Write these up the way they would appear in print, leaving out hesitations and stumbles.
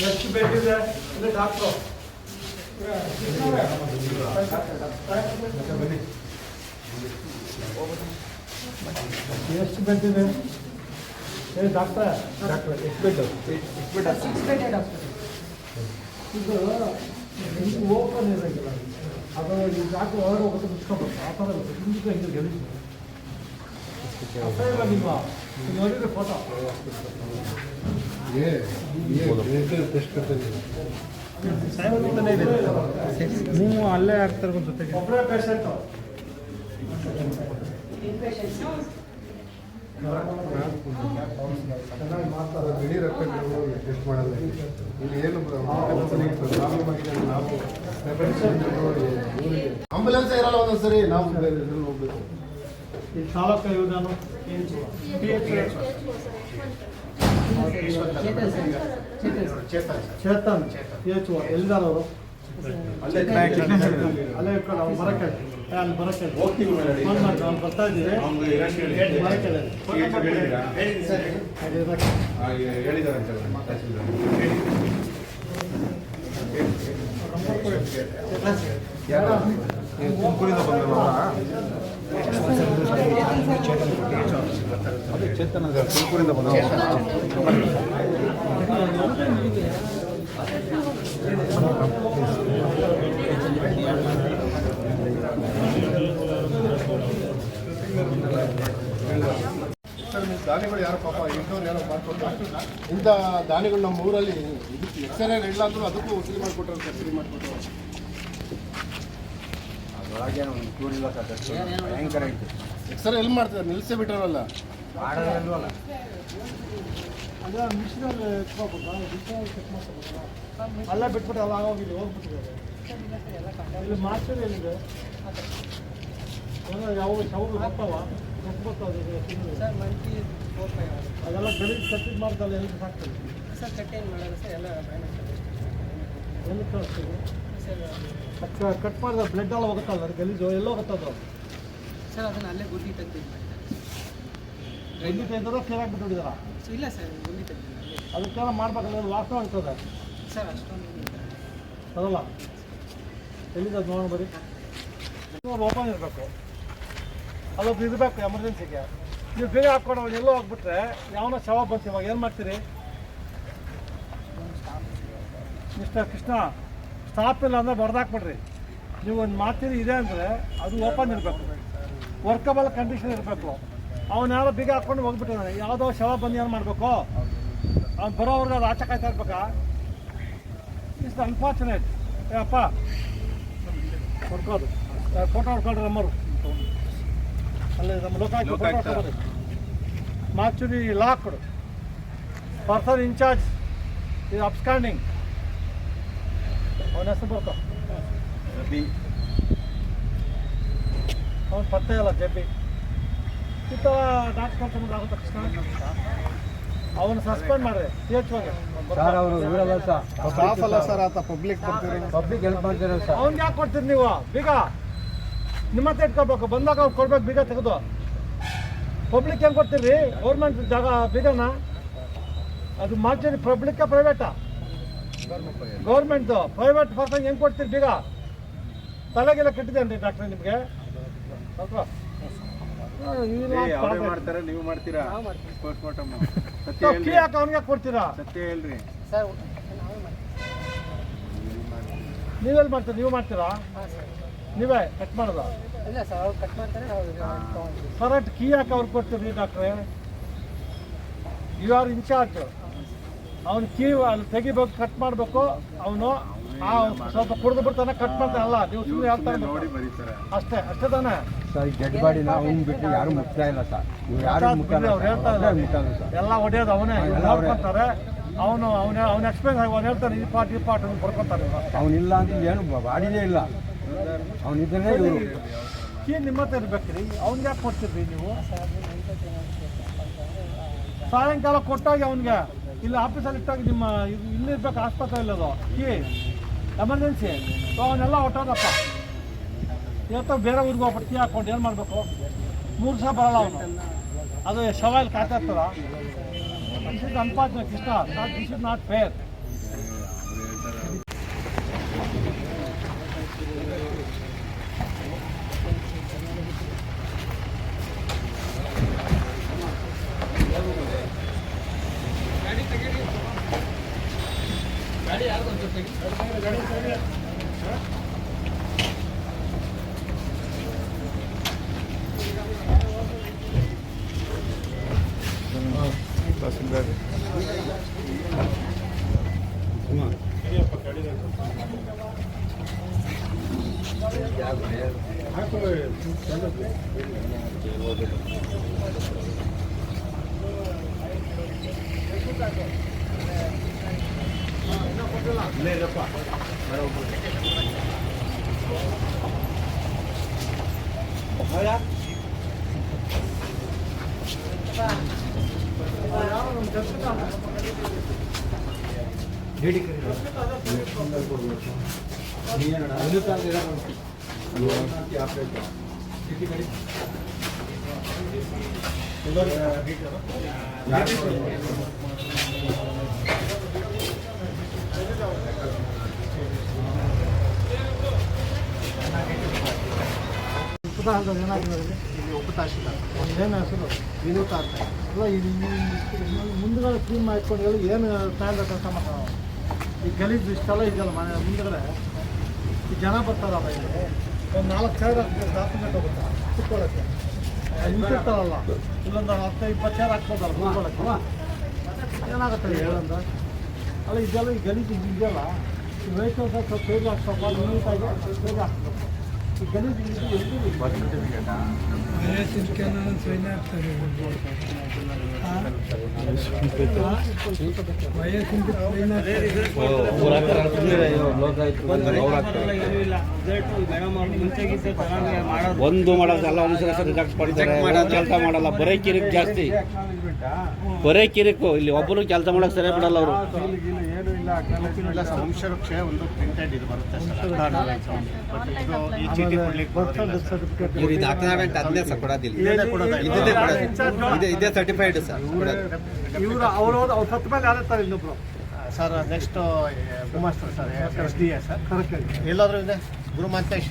ಎಷ್ಟು ಬೇಕಿದೆ ಇಲ್ಲಿ ಡಾಕ್ಟ್ರು ಎಷ್ಟು ಬೇಕಿದೆ ಹೇಳಿ ಡಾಕ್ಟರ್ ಎಷ್ಟು ಬೇಕು ಇದು ಓಪನ್ ಇರೋಂಗಿಲ್ಲ ಅದು ಈ ಡಾಕ್ಟ್ರು ಹೊರಗೆ ಹೋಗೋದು ಮುಚ್ಕೊಬೇಕು ಆ ಥರ ಬೇಕು ಹಿಂದಕ್ಕೆ ಹಿಂಗೆ ಗೆಲ್ಲಿಸಿ ನಿಮ್ಮ ನೋಡಿದ್ರೆ ಫೋಟೋ ನೀವು ಅಲ್ಲೇ ಆಗ್ತಾರೆ ಜೊತೆಗೆ ಒಬ್ಬರೇ ಪೇಷಂಟು ಚೆನ್ನಾಗಿ ಮಾಡ್ತಾರೆ ಬಿಡಿ ರಕ್ತ ಟೆಸ್ಟ್ ಮಾಡಲ್ಲ ಇಲ್ಲಿ ಏನು ನಾವು ಆಂಬುಲೆನ್ಸ್ ಇರಲ್ಲ ಒಂದೊಂದ್ಸರಿ ನಾವು ಹೋಗ್ಬೇಕು ಈ ಚಾಲಕ ಯೋಜನೆ ಚೇತನ್ ಎಲ್ಲಿದ್ದಾರೆ ಅವರು ಅಲ್ಲೇ ಅವ್ನು ಬರಕ್ಕೆ ಅಲ್ಲಿ ಬರಕ್ಕೆ ಹೋಗ್ತೀವಿ ಅವ್ನು ಬರ್ತಾ ಇದ್ದೀವಿ ಚೇತನ ತುಮಕೂರಿಂದ ಬಂದ ದಾನಿಗಳು ಯಾರು ಪಾಪ ಇಂಥವ್ರು ಯಾರೋ ಮಾಡ್ಕೊಡ್ತಾರೆ ಇಂಥ ದಾನಿಗಳು ನಮ್ಮ ಊರಲ್ಲಿ ಇದಕ್ಕೆ ಎಕ್ಸ್ರೇ ಇಲ್ಲ ಅಂದರೂ ಅದಕ್ಕೂ ವಸೂಲಿ ಮಾಡಿಕೊಟ್ರು ಸಬ್ಸಿಡಿ ಮಾಡಿಕೊಟ್ರು ಅದರೊಳಗೆ ಒಂದು ಚೂರಿಲ್ಲ ಸರ್ ಭಯಂಕರ ಐತೆ ಎಕ್ಸ್ರೇ ಎಲ್ಲಿ ಮಾಡ್ತಾರೆ ನಿಲ್ಲಿಸೇ ಬಿಟ್ಟಾರಲ್ಲ ಮಾಡೋದಲ್ವಲ್ಲ ಅದೇ ಮಿಷಿನಲ್ಲಿ ಚೆಕ್ ಮಾಡ್ತಾರೆ ಅಲ್ಲೇ ಬಿಟ್ಬಿಟ್ಟು ಎಲ್ಲ ಆಗೋಗಿದೆ ಹೋಗ್ಬಿಟ್ಟಿದ್ದಾರೆ ಇಲ್ಲಿ ಮಾಸ್ಟರ್ ಏನಿದೆ ಯಾವ ಶವರು ಬರ್ತಾವ ಎಷ್ಟು ಬರ್ತಾವೆ ಸರ್ ಮಂತ್ಲಿ 4-5 ಅದೆಲ್ಲ ಬೆಳಿಗ್ಗೆ ಕಟ್ಟಿದ್ದು ಮಾಡ್ದಲ್ಲ ಎಲ್ಲಿ ಸಾಕ್ತದೆ ಸರ್ ಕಟ್ ಏನು ಮಾಡೋದು ಸರ್ ಎಲ್ಲ ಎಲ್ಲಿ ಕಳಿಸ್ತೀವಿ ಸರ್ ಕಟ್ ಮಾಡಿದ್ರೆ ಬ್ಲಡ್ ಎಲ್ಲ ಹೋಗುತ್ತಲ್ಲ ಅದು ಗಲೀಜು ಎಲ್ಲ ಹೋಗುತ್ತದು ಸರ್ ಅದನ್ನು ಅಲ್ಲೇ ಗುಂಡಿ ತೆಗ್ದು ಎಲ್ಲಿ ತೆಗೆದ್ರೆ ಕ್ಲಿಯರ್ ಆಗಿಬಿಟ್ಟಿದ್ದಾರ ಇಲ್ಲ ಸರ್ ಗುಂಡಿ ತೆಗ್ದು ಅದಕ್ಕೆಲ್ಲ ಮಾಡ್ಬೇಕಲ್ಲ ವಾಸನೆ ಆಗ್ತದೆ ಸರ್ ಅಷ್ಟೊಂದು ಅದಲ್ಲ ಎಲ್ಲಿದೆ ಅದು ನೋಡೋಣ ಬರೀ ಓಪನ್ ಇರಬೇಕು ಅಲ್ಲೊಬ್ರು ಇರಬೇಕು ಎಮರ್ಜೆನ್ಸಿಗೆ ನೀವು ಬೇಗ ಹಾಕ್ಕೊಂಡು ಅವ್ನು ಎಲ್ಲೋ ಹೋಗ್ಬಿಟ್ರೆ ಯಾವನ ಶವ ಬಂತು ಇವಾಗ ಏನು ಮಾಡ್ತೀರಿ ಮಿಸ್ಟರ್ ಕೃಷ್ಣ ಸ್ಟಾಪ್ ಇಲ್ಲ ಅಂದರೆ ಹೊಡೆದಾಕ್ಬಿಡ್ರಿ ನೀವು ಒಂದು ಮಾಡ್ತೀರಿ ಇದೆ ಅಂದರೆ ಅದು ಓಪನ್ ಇರಬೇಕು ವರ್ಕಬಲ್ ಕಂಡೀಷನ್ ಇರಬೇಕು ಅವ್ನು ಯಾರೋ ಬೀಗ ಹಾಕ್ಕೊಂಡು ಹೋಗ್ಬಿಟ್ಟಿದ್ದಾನೆ ಯಾವುದೋ ಶವ ಬಂದು ಏನು ಮಾಡಬೇಕು ಅವ್ನು ಬರೋವ್ರಿಗೆ ಅದು ಆಚೆ ಕಾಯ್ತಾ ಇರ್ಬೇಕಾ ಇಟ್ಸ್ ಅನ್ಫಾರ್ಚುನೇಟ್ ಅಪ್ಪ ಹೊಡ್ಕೋದು ಫೋಟೋ ಹೊಡ್ಕೊಳ್ರಿ ನಮ್ಮರು ಅಲ್ಲಿ ನಮ್ಮ ಲೋಕಾಯುಕ್ತ ಫೋಟೋ ಹೊಡ್ಕೊಬೋದು ಮಾಚುರಿ ಲಾಕ್ಡ್ ಪರ್ಸನ್ ಇನ್ಚಾರ್ಜ್ ಇದು ಅಬ್ಸ್ಕಾಂಡಿಂಗ್ ಅವನ ಹೆಸರು ಬರ್ತಾವ ಅವ್ನು ಪತ್ತೆ ಇಲ್ಲ ಜಬ್ಬಿ ಈ ಥರ ಡಾಕ್ಟರ್ ಆಗುತ್ತೆ ಕೃಷ್ಣ ಅವನು ಸಸ್ಪೆಂಡ್ ಮಾಡ್ರಿ ಸರ್ ಅವರು ಇವರಲ್ಲ ಸರ್ ಸ್ಟಾಫ್ ಅಲ್ಲ ಸರ್ ಆತ ಪಬ್ಲಿಕ್ ಪಬ್ಲಿಕ್ ಹೆಲ್ಪ್ ಮಾಡ್ತಾರೆ ಸರ್ ಅವ್ನಿಗೆ ಯಾಕೆ ಕೊಡ್ತೀರಿ ನೀವು ಬೀಗ ನಿಮ್ಮ ಹತ್ರ ಇಟ್ಕೋಬೇಕು ಬಂದಾಗ ಅವ್ರು ಕೊಡ್ಬೇಕು ಬೀಗ ತೆಗೆದು ಪಬ್ಲಿಕ್ ಹೆಂಗೆ ಕೊಡ್ತೀರಿ ಗೌರ್ಮೆಂಟ್ ಜಾಗ ಬೀಗನ ಅದು ಮಾರ್ಚರಿ ಪಬ್ಲಿಕ್ಕಾ ಪ್ರೈವೇಟಾ ಗೌರ್ಮೆಂಟ್ದು ಪ್ರೈವೇಟ್ ಪರ್ಸನ್ ಹೆಂಗೆ ಕೊಡ್ತೀರಿ ಬೀಗ ತಲೆಗೆಲ್ಲ ಕಟ್ಟಿದ್ದೇನೆ ಡಾಕ್ಟ್ರೆ ನಿಮಗೆ ಮಾಡ್ತಾರೆ ನೀವು ಮಾಡ್ತೀರಾ ಪೋಸ್ಟ್ ಮಾರ್ಟಮ್ ಕೀ ಯಾಕೆ ಅವ್ನಿಗೆ ಕೊಡ್ತೀರಾ ಸತ್ಯ ಹೇಳ್ರಿ ಸರ್ ನೀವೆಲ್ಲಿ ಮಾಡ್ತೀರಾ ನೀವು ಮಾಡ್ತೀರಾ ನೀವೇ ಕಟ್ ಮಾಡೋದು ಇಲ್ಲ ಸರ್ ಅವ್ರು ಕಟ್ ಮಾಡ್ತಾರೆ ಕರೆಕ್ಟ್ ಕೀ ಯಾಕೆ ಅವ್ರಿಗೆ ಕೊಡ್ತೀರಿ ಡಾಕ್ಟ್ರೆ ಯು ಆರ್ ಇನ್ಚಾರ್ಜ್ ಅವ್ನು ಕೀ ಅಲ್ಲಿ ತೆಗಿಬೇಕು ಕಟ್ ಮಾಡಬೇಕು ಅವನು ಸ್ವಲ್ಪ ಕುಡಿದು ಬಿಡ್ತಾನೆ ಕಟ್ ಮಾಡ್ತಾನಲ್ಲ ನೀವು ಸುಮ್ಮನೆ ಹೇಳ್ತಾರೆ ಅಷ್ಟೇ ಅಷ್ಟೇ ತಾನೆ ಸರ್ ಡೆಡ್ ಬಾಡಿನ ಅವ್ನು ಬಿಟ್ಟು ಯಾರು ಮುಟ್ತಾ ಇಲ್ಲ ಸರ್ ಯಾರು ಅವ್ರು ಹೇಳ್ತಾ ಇಲ್ಲ ಎಲ್ಲ ಹೊಡೆಯೋದು ಅವನೇ ನೋಡ್ಕೊಂತಾರೆ ಅವನು ಎಕ್ಸ್ಪೀರಿಯನ್ಸ್ ಆಗಿ ಅವ್ನು ಹೇಳ್ತಾನೆ ಈ ಪಾರ್ಟ್ ಅಂತ ಬರ್ಕೊತಾರೆ ಅವನಿಲ್ಲ ಅಂತ ಏನು ಬಾಡಿನೇ ಇಲ್ಲ ಅವನಿದ್ರೆ ಇವರು ಕೀ ನಿಮ್ಮ ಹತ್ರ ಇರ್ಬೇಕ್ರಿ ಅವ್ನಿಗೆ ಯಾಕೆ ಕೊಡ್ತೀರಿ ನೀವು ಸಾಯಂಕಾಲ ಕೊಟ್ಟಾಗಿ ಅವನಿಗೆ ಇಲ್ಲಿ ಆಫೀಸಲ್ಲಿ ಇಟ್ಟಾಗಿ ನಿಮ್ಮ ಇಲ್ಲಿರ್ಬೇಕು ಆಸ್ಪತ್ರೆ ಇಲ್ಲದು ಕೀ ಎಮರ್ಜೆನ್ಸಿ ಅವನ್ನೆಲ್ಲ ಹೊಟ್ಟೋದಪ್ಪ ಇವತ್ತು ಬೇರೆ ಊರಿಗೆ ಹೋಗ್ಬಿಟ್ಟು ಕೀ ಹಾಕ್ಕೊಂಡು ಏನು ಮಾಡಬೇಕು 3 ಸಲ ಬರಲ್ಲ ಅವನು ಅದು ಶವ ಇಲ್ಲಿ ಕಾಯ್ತಾ ಇರ್ತದ ದಿಸ್ ಇಸ್ ಅನ್ಫಾರ್ಚುನೇಟ್ ಇಷ್ಟ ದಿಸ್ ಇಸ್ ನಾಟ್ ಫೇರ್ ಏನಾಗಿದೆ ಇಲ್ಲಿ ಉಪತಹಶೀಲ್ದಾರ್ ಏನು ಹೆಸರು ವಿನೂತ ಅಂತ. ಅಲ್ಲ ಇದು ಮುಂದ್ಗಡೆ ಕ್ಲೀನ್ ಮಾಡ್ಕೊಂಡು ಹೇಳಿ ಏನು ಸ್ಟ್ಯಾಂಡ್ ಕೆಲಸ ಮಾಡ್ತಾವೆ ಈ ಗಲೀಜು ಇಷ್ಟೆಲ್ಲ ಇದೆಯಲ್ಲ ಮನೆ ಮುಂದ್ಗಡೆ ಈ ಜನ ಬರ್ತಾರಲ್ಲ ಇಲ್ಲಿ ಒಂದು 4,000 ಡಾಕ್ಯುಮೆಂಟ್ ಹೋಗುತ್ತೆ ಕುತ್ಕೊಳ್ಳೋಕ್ಕೆ ನಿಂತಿರ್ತಾರಲ್ಲ ಇಲ್ಲೊಂದು 10-20 ಚೇರ್ ಹಾಕ್ಬೋದಲ್ಲ ಕುತ್ಕೊಳ್ಳೋಕ್ಕೆ ಏನಾಗುತ್ತೆ ಹೇಳಂದ ಅಲ್ಲ ಇದೆಲ್ಲ ಈ ಗಲೀಜು ಇದೆಯಲ್ಲ ಈ ವೆಹಿಕಲ್ಸ್ ಸ್ವಲ್ಪ ಪೇಜ್ ಹಾಕ್ಸಪ್ಪ ನೀಟಾಗಿ ಪೇಜ್ ಹಾಕ್ಬೇಕು ಈ ಗಲೀಜು ಒಂದು ಮಾಡೋದಲ್ಲ ರಿಜೆಕ್ಟ್ ಮಾಡ್ತಾರೆ ಕೆಲಸ ಮಾಡಲ್ಲ ಬರೀ ಕಿರಿಕ್ ಜಾಸ್ತಿ ಬರೀ ಕಿರಿಕು ಇಲ್ಲಿ ಒಬ್ಬರು ಕೆಲಸ ಮಾಡಕ್ ಸರಿಯಾಗಿ ಬಿಡಲ್ಲ ಅವರು ಇಲ್ಲ ಸರ್, ವಂಶವೃಕ್ಷ ಒಂದು ಪ್ರಿಂಟೆಡ್ ಇದು ಬರುತ್ತೆ ಸರ್. ಬಟ್ ಇದು ಈ ಚೀಟಿ ಕೊಡ್ಲಿಕ್ಕೆ ಬರೋದಿಲ್ಲ ಸರ್. ಇದೇ ಸರ್ಟಿಫೈಡ್ ಸರ್ ಇವರು ಅವ್ರು ಸತ್ತ ಮೇಲೆ ಯಾರು ಇನ್ನೊಬ್ರು ಸರ್ ನೆಕ್ಸ್ಟ್ ಗುಮಾಸ್ತರು ಸರ್ SDA ಸರ್ ಕರೆಕ್ಟ್ ಎಲ್ಲಾದರೂ ಇದೆ ಗುರು ಮಾಂತೇಶ್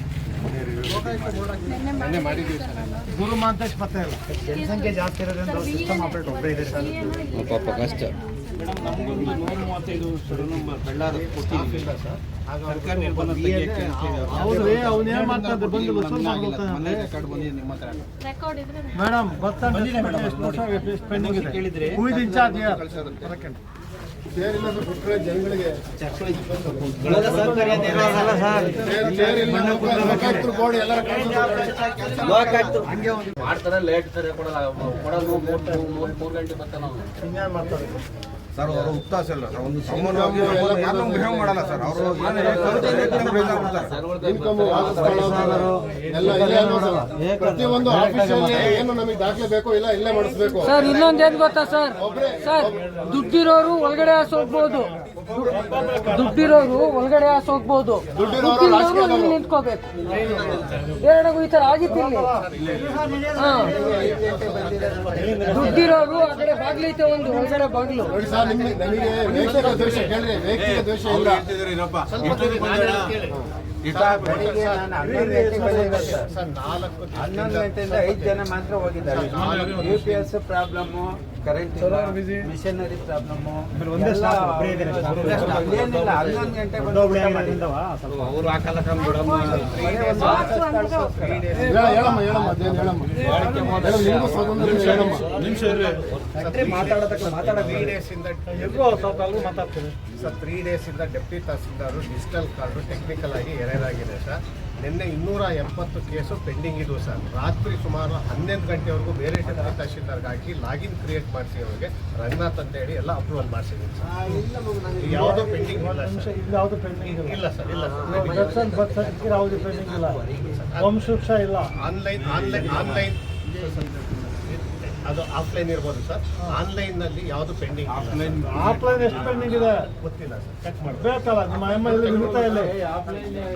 ನೆನ್ನೆ ಮಾಡಿದ್ದೀವಿ ಸರ್ ಎಲ್ಲ. ಗುರು ಮಾಂತೇಶ್ ಮತ್ತೆ ಇಲ್ಲ ಜನಸಂಖ್ಯೆ ಜಾಸ್ತಿ ಇರೋದ್ರಿಂದ ಸಿಸ್ಟಮ್ ಆಪರೇಟ್ ಒಬ್ಬರೇ ಇದೆ ಸರ್. ಪಾಪ ಕಷ್ಟ ಹೌದ್ರಿ ಅವ್ನು ಏನ್ ಮಾಡ್ತಾರೆ ಬಂದು ಮೇಡಮ್ ಪೆಂಡಿಂಗ್ ಇದೆ ಹೂ ಇಸ್ ಇನ್ಚಾರ್ಜ್ ಸೇರಿಲ್ಲ ಸರ್, ಕೊಟ್ಟರೆ ಜನಗಳಿಗೆ ಬೋರ್ಡ್ ಎಲ್ಲರ ಮಾಡ್ತಾರೆ ಲೇಟ್ ಸರಿ ಕೊಡೋದು 3 ಗಂಟೆ ಬರ್ತಾನೆ ಹಿಂಗೆ ಮಾಡ್ತಾರೆ ಸರ್ ಅವರು ಉತ್ತಾಸಲ್ಲ ಸರ್ ಒಂದು ಸಾಮಾನ್ಯವಾಗಿ ಬಿಹೇವ್ ಮಾಡಲ್ಲ ಸರ್ ಅವರು ಇನ್ಕಮ್ ಎಲ್ಲ ಇಲ್ಲೇ ಅಲ್ವಾ ಸರ್? ಪ್ರತಿಯೊಂದು ಆಫೀಸಲ್ಲಿ ಏನು ನಮಗೆ ದಾಖಲೆ ಬೇಕೋ ಇಲ್ಲ ಇಲ್ಲೇ ಮಾಡಿಸ್ಬೇಕು. ಸರ್ ಇನ್ನೊಂದೇನು ಗೊತ್ತಾ ಸರ್ ಸರ್ ದುಡ್ಡಿರೋರು ಒಳಗಡೆ ಹೋಗ್ಬೋದು, ದುಡ್ಡಿರೋರು ಒಳಗಡೆ ಹೋಗ್ಬೋದು, ದುಡ್ಡಿರೋರು ಇಲ್ಲಿ ನಿಂತ್ಕೋಬೇಕು. ಎರಡಗೂ ಈ ತರ ಆಗಿತ್ತಿಲ್ಲ. ದುಡ್ಡಿರೋರು ಆ ಕಡೆ ಬಾಗ್ಲೈತೆ, ಒಂದು ಒಳಗಡೆ ಬಾಗ್ಲು. ನೋಡಿ ಸರ್, ನಮಗೆ ವೈಯಕ್ತಿಕ ದ್ವೇಷ ಕೇಳ್ರಿ, ವೈಯಕ್ತಿಕ ದ್ವೇಷ ಇಲ್ಲ. ಸರ್ 11 ಗಂಟೆಯಿಂದ 5 ಜನ ಮಾತ್ರ ಹೋಗಿದ್ದಾರೆ. UPS problem, current machinery problem ಏನಿಲ್ಲ. 11 ಗಂಟೆ ಅವ್ರು ಹಾಕಲ್ಲ ಹೇಳಮ್ಮ ಅದೇನು ಹೇಳಮ್ಮ ನಿಮಗೂ ಸ್ವಾತಂತ್ರ್ಯ ಹೇಳಮ್ಮ. ಸರ್ 3 days ಇಂದ deputy tahsildar digital card technical ಆಗಿ ಎರರಾಗಿದೆ ಸರ್. ನಿನ್ನೆ 270 ಕೇಸು ಪೆಂಡಿಂಗ್ ಇದ್ವು ಸರ್. ರಾತ್ರಿ ಸುಮಾರು 11 ಗಂಟೆವರೆಗೂ ಬೇರೆ ಡೆಪ್ಟಿ ತಹಸೀಲ್ದಾರ್ಗೆ ಹಾಕಿ ಲಾಗಿನ್ ಕ್ರಿಯೇಟ್ ಮಾಡಿಸಿ ಅವ್ರಿಗೆ ರಂಗನಾಥ್ ಅಂತ ಹೇಳಿ ಎಲ್ಲ ಅಪ್ರೂವಲ್ ಮಾಡಿಸಿದ್ದೀನಿ ಸರ್. ಯಾವುದೋ ಪೆಂಡಿಂಗ್ ಇಲ್ಲ ಸರ್. ಯಾವುದು ಪೆಂಡಿಂಗ್ ಇಲ್ಲ ಸರ್, ಇಲ್ಲ ಸರ್. ಬರ್ತ್ ಸರ್ಟಿಫಿಕೇಟ್ ಯಾವುದು ಪೆಂಡಿಂಗ್ ಇಲ್ಲ, ವಂಶವೃಕ್ಷ ಇಲ್ಲ. ಆನ್ಲೈನ್ ಅದು ಆಫ್ಲೈನ್ ಇರ್ಬೋದು ಸರ್. ಆನ್ಲೈನ್ನಲ್ಲಿ ಯಾವುದು ಪೆಂಡಿಂಗ್ ಆಫ್ಲೈನ್ ಎಷ್ಟು ಪೆಂಡಿಂಗ್ ಇದೆ ಗೊತ್ತಿಲ್ಲ ಸರ್. ಚೆಕ್ ಮಾಡಿ ಬೇಕಲ್ಲ ನಿಮ್ಮ ಇಲ್ಲಿ ನಿಲ್ತಾ ಇಲ್ಲ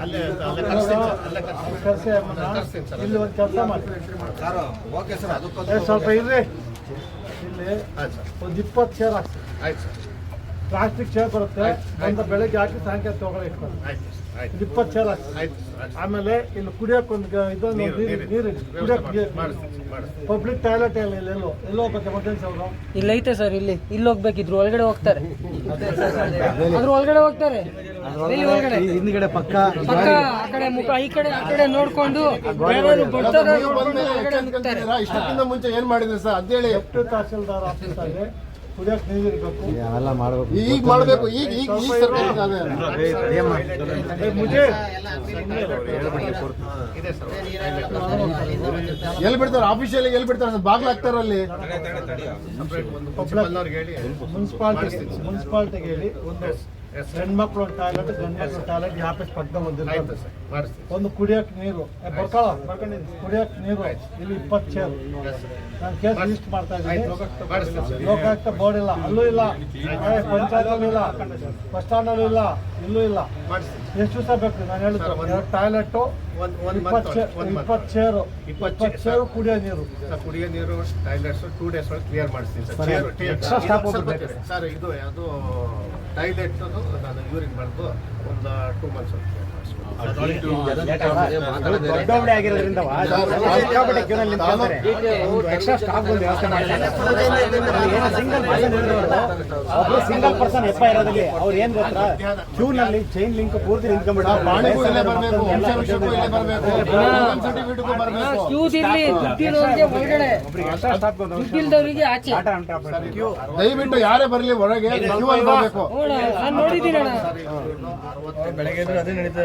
ಅಲ್ಲೇ ಕರ್ಸ್ತೀನಿ ಸರ್, ಅಲ್ಲೇ ಕರ್ಸಿ ಕರ್ಸ್ತೀನಿ ಸರ್. ಇಲ್ಲಿ ಒಂದು ಕೆಲಸ ಮಾಡಿ ಸರ್ ಓಕೆ ಸರ್ ಅದಕ್ಕೋಸ್ಕರ ಸ್ವಲ್ಪ ಇರ್ರಿ ಇಲ್ಲಿ ಆಯ್ತು ಸರ್, ಒಂದು 20 ಚೇರ್ ಹಾಕ್ಸಿ. ಆಯ್ತು ಸರ್. ಪ್ಲಾಸ್ಟಿಕ್ ಚೇರ್ ಬರುತ್ತೆ ಒಂದು ಬೆಳಗ್ಗೆ ಹಾಕಿ ಸಾಯಂಕಾಲ ತಗೊಳ್ಳಿ ಇಟ್ಕೊಂಡು ಆಯ್ತು ಆಯ್ತು 20 ಚೇರ್ ಹಾಕಿ. ಆಯ್ತು ಆಯ್ತು ಆಮೇಲೆ ಇಲ್ಲಿ ಕುಡಿಯೋಕೆ ಒಂದು ಇದೊಂದು ನೀರು ನೀರು ಕುಡಿಯೋಕೆ ಮಾಡಿಸ್ತೀನಿ ಮಾಡಿಸ್ತೀನಿ ಪಬ್ಲಿಕ್ ಟಾಯ್ಲೆಟ್ ಎಲ್ಲೋ ಹೋಗ್ಬೇಕು ಎಮರ್ಜೆನ್ಸಿ ಅವರು ಇಲ್ಲ ಐತೆ ಸರ್ ಇಲ್ಲಿ ಹೋಗ್ಬೇಕಿದ್ರು ಒಳಗಡೆ ಹೋಗ್ತಾರೆ ಅದ್ರ ಒಳಗಡೆ ಹೋಗ್ತಾರೆ ಎಲ್ಲಿ ಒಳಗಡೆ ಹಿಂದ್ಗಡೆ ಪಕ್ಕ ಪಕ್ಕ ಆ ಕಡೆ ಮುಖ ಈ ಕಡೆ ಆ ಕಡೆ ನೋಡ್ಕೊಂಡು ಯಾರು ಬರ್ತಾರೆ ಒಳಗಡೆ ನುಗ್ತಾರೆ. ಇಷ್ಟಕ್ಕಿಂತ ಮುಂಚೆ ಏನ್ ಮಾಡಿದ್ರಿ ಸರ್ ಅಂತೇಳಿ ಡೆಪ್ಟಿ ತಹಸೀಲ್ದಾರ್ ಆಫೀಸ್ ಅಲ್ಲಿ ಕುಡಿಯೋಕೆ ನೀರು ಇರಬೇಕು. ಈಗ ಮಾಡಬೇಕು ಈಗ ಈಗ ಈ ಸರ್ಕಾರ ಮುಜೆ ಇದೆ ಸರ್ ಎಲ್ಲಿ ಬಿಡ್ತಾರೆ ಆಫೀಸಿಯಲ್ಲಿ ಎಲ್ಲಿ ಬಿಡ್ತಾರೆ ಸರ್ ಬಾಗ್ಲು ಹಾಕ್ತಾರ ಅಲ್ಲಿ ಮುನ್ಸಿಪಾಲ್ಟಿಗೆ ಹೇಳಿ ಒಂದು ಹೆಣ್ಮಕ್ಳು ಒಂದು ಟಾಯ್ಲೆಟ್ ಗಂಡ್ಮಕ್ಳು ಟಾಯ್ಲೆಟ್ ಈ ಆಫೀಸ್ ಪಕ್ಕದ ಆಯ್ತು ಸರ್ ಮಾಡಿಸ್ತೀನಿ ಒಂದು ಕುಡಿಯೋಕೆ ನೀರು ಕುಡಿಯೋಕೆ ನೀರು ಇಲ್ಲಿ 20 ಚೇರ್. ನಾನು ಕೇಸ್ ಲಿಸ್ಟ್ ಮಾಡ್ತಾ ಇದ್ದೀನಿ. ಮಾಡಿಸ್ತೀನಿ ಸರ್ ಲೋಕಾಯುಕ್ತ ಬೋರ್ಡ್ ಇಲ್ಲ, ಅಲ್ಲೂ ಇಲ್ಲ, ಪಂಚಾಯತ್ ಇಲ್ಲ, ಬಸ್ ಸ್ಟ್ಯಾಂಡ್ ಅಲ್ಲೂ ಇಲ್ಲ, ಇಲ್ಲೂ ಇಲ್ಲ. ಮಾಡಿಸ್ತೀನಿ ಎಷ್ಟು ದಿವಸ ಬೇಕು? ನಾನು ಹೇಳಿದ್ದು 2 ಟಾಯ್ಲೆಟ್, ಒಂದು 20 ಚೇರು, 20 ಚೇರು ಕುಡಿಯೋ ನೀರು. ಕುಡಿಯೋ ನೀರು ಟಾಯ್ಲೆಟ್ಸ್ 2 ಡೇಸ್ ಒಳಗೆ ಕ್ಲಿಯರ್ ಮಾಡಿಸ್ತೀನಿ ಸರ್ extra staff ಹೋಗ್ಬೇಕು. ಸರ್ ಇದು ಯಾವುದು ಟಾಯ್ಲೆಟ್ ನಾನು ಯೂರಿನ್ ಮಾಡಿದ್ದು ಒಂದು 2 ಮಂತ್ಸ್ ದೊಡ್ಡವಳಿ ಆಗಿರೋದ್ರಿಂದ ಎಕ್ಸ್ಟ್ರಾ ಸ್ಟಾಫ್ ವ್ಯವಸ್ಥೆ ಮಾಡಿದ್ದಾರೆ. ಸಿಂಗಲ್ ಪರ್ಸನ್ ಎಪ್ಪ ಇರೋದಲ್ಲಿ ಅವ್ರು ಏನ್ ಗೊತ್ತಾ, ಕ್ಯೂ ನಲ್ಲಿ ಚೈನ್ ಲಿಂಕ್ ಪೂರ್ತಿ ನಿಂತ್ಕೊಂಡ್ಬಿಟ್ಟು ಕ್ಯೂಸ್ ಇರ್ಲಿ, ದುಡ್ಡಿರೋರಿಗೆ ಒಳಗಡೆ, ದುಡ್ಡಿಲ್ದವರಿಗೆ ಆಚೆ. ದಯವಿಟ್ಟು ಯಾರೇ ಬರಲಿ ಒಳಗೆ ಕ್ಯೂ ಅಲ್ಲಿ ಬರಬೇಕು. ನಾನು ನೋಡಿದ್ದೀನಿ ಅಣ್ಣ. ಬೆಳಗ್ಗೆ ಅದೇ ನಡೀತಾ